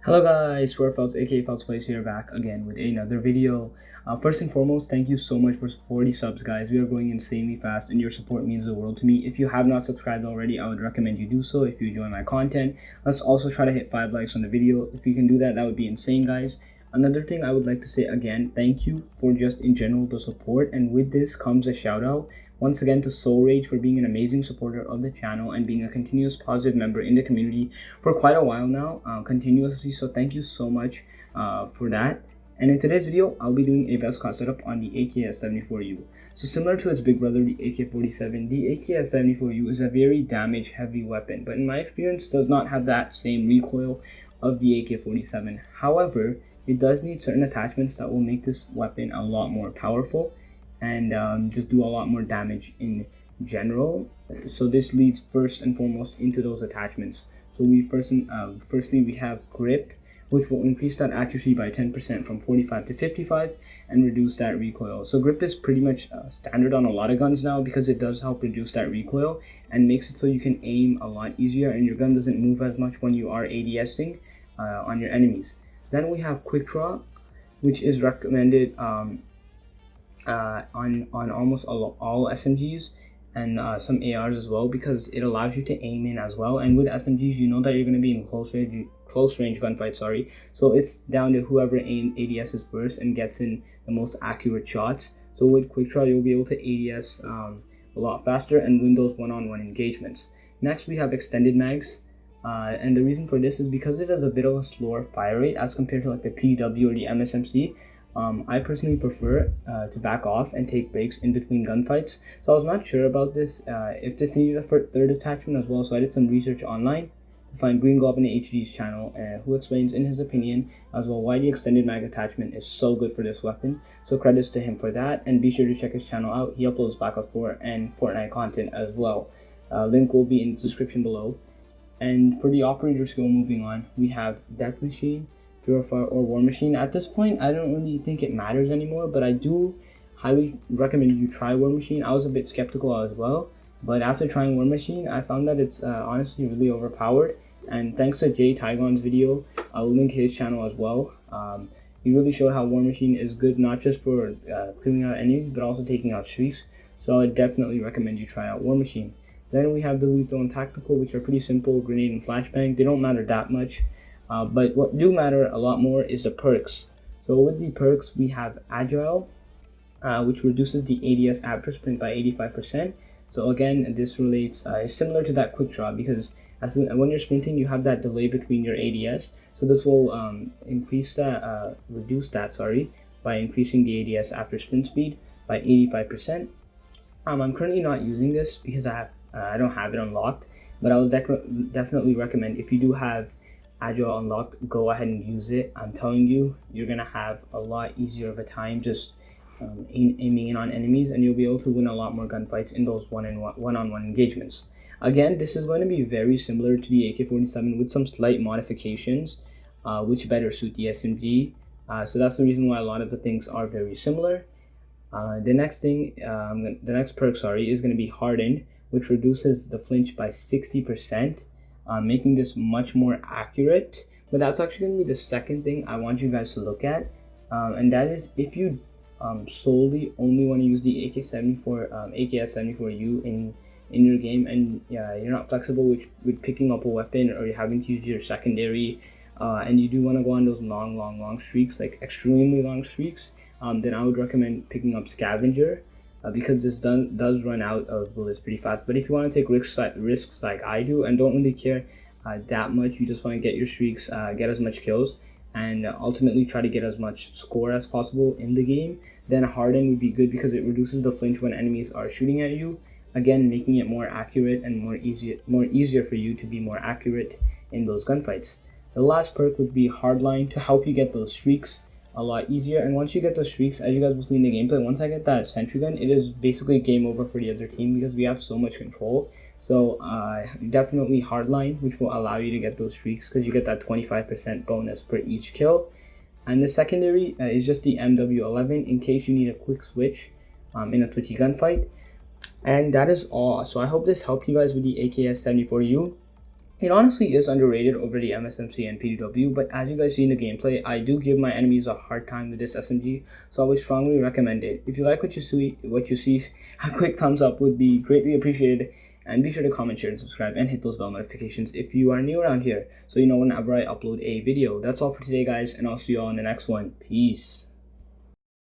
Hello guys, Feltz aka Feltz Plays here, back again with another video. First and foremost, thank you so much for 40 subs guys. We are going insanely fast and your support means the world to me. If you have not subscribed already, I would recommend you do so if you enjoy my content. Let's also try to hit 5 likes on the video. If you can do that, that would be insane guys. Another thing I would like to say again, thank you for just in general the support, and with this comes a shout out once again to SoulRage for being an amazing supporter of the channel and being a continuous positive member in the community for quite a while now, continuously. So thank you so much for that. And in today's video, I'll be doing a best class setup on the AKS-74U. So similar to its big brother, the AK-47, the AKS-74U is a very damage heavy weapon, but in my experience does not have that same recoil of the AK-47. However, it does need certain attachments that will make this weapon a lot more powerful and just do a lot more damage in general. So this leads first and foremost into those attachments. So we firstly we have grip, which will increase that accuracy by 10% from 45 to 55 and reduce that recoil. So grip is pretty much standard on a lot of guns now because it does help reduce that recoil and makes it so you can aim a lot easier and your gun doesn't move as much when you are ADSing on your enemies. Then we have quick draw, which is recommended on almost all SMGs and some ARs as well, because it allows you to aim in as well. And with SMGs, you know that you're going to be in close range gunfight, so it's down to whoever ADSs first and gets in the most accurate shots. So with quick draw, you'll be able to ADS a lot faster and win those one-on-one engagements. Next we have extended mags. And the reason for this is because it has a bit of a slower fire rate as compared to like the PW or the MSMC. I personally prefer to back off and take breaks in between gunfights. So I was not sure about this, if this needed a third attachment as well. So I did some research online to find Green Goblin HD's channel, who explains in his opinion as well why the extended mag attachment is so good for this weapon. So credits to him for that, and be sure to check his channel out. He uploads Backup 4 and Fortnite content as well. Link will be in the description below. And for the operator skill, moving on, we have Death Machine, Purifier, or War Machine. At this point, I don't really think it matters anymore, but I do highly recommend you try War Machine. I was a bit skeptical as well, but after trying War Machine, I found that it's honestly really overpowered. And thanks to JayTigon's video, I will link his channel as well. He really showed how War Machine is good not just for clearing out enemies, but also taking out streaks. So I definitely recommend you try out War Machine. Then we have the lethal and tactical, which are pretty simple, grenade and flashbang. They don't matter that much, but what do matter a lot more is the perks. So with the perks, we have agile, which reduces the ADS after sprint by 85%. So again, this relates is similar to that quick draw, because when you're sprinting, you have that delay between your ADS. So this will reduce that by increasing the ADS after sprint speed by 85%. I'm currently not using this because I don't have it unlocked, but I would definitely recommend, if you do have Agile unlocked, go ahead and use it. I'm telling you, you're gonna have a lot easier of a time just aiming in on enemies, and you'll be able to win a lot more gunfights in those one-on-one engagements. Again, this is going to be very similar to the AK-47 with some slight modifications, which better suit the SMG. So that's the reason why a lot of the things are very similar. The next perk, is going to be hardened, which reduces the flinch by 60%, making this much more accurate. But that's actually going to be the second thing I want you guys to look at, and that is if you solely only want to use the AKS-74U in your game, and you're not flexible with picking up a weapon, or you're having to use your secondary, and you do want to go on those long streaks, like extremely long streaks, then I would recommend picking up Scavenger, because this does run out of bullets pretty fast. But if you want to take risks like I do and don't really care that much, you just want to get your streaks, get as much kills, and ultimately try to get as much score as possible in the game, then Harden would be good because it reduces the flinch when enemies are shooting at you, again making it more accurate and more easier for you to be more accurate in those gunfights. The last perk would be Hardline, to help you get those streaks a lot easier. And once you get those streaks, as you guys will see in the gameplay, once I get that sentry gun, it is basically game over for the other team because we have so much control. So definitely Hardline, which will allow you to get those streaks because you get that 25% bonus per each kill. And the secondary is just the MW11 in case you need a quick switch in a twitchy gunfight. And that is all. So I hope this helped you guys with the AKS-74U. It honestly is underrated over the MSMC and PDW, but as you guys see in the gameplay, I do give my enemies a hard time with this SMG, so I would strongly recommend it. If you like what you see, a quick thumbs up would be greatly appreciated, and be sure to comment, share, and subscribe, and hit those bell notifications if you are new around here, so you know whenever I upload a video. That's all for today, guys, and I'll see you all in the next one. Peace.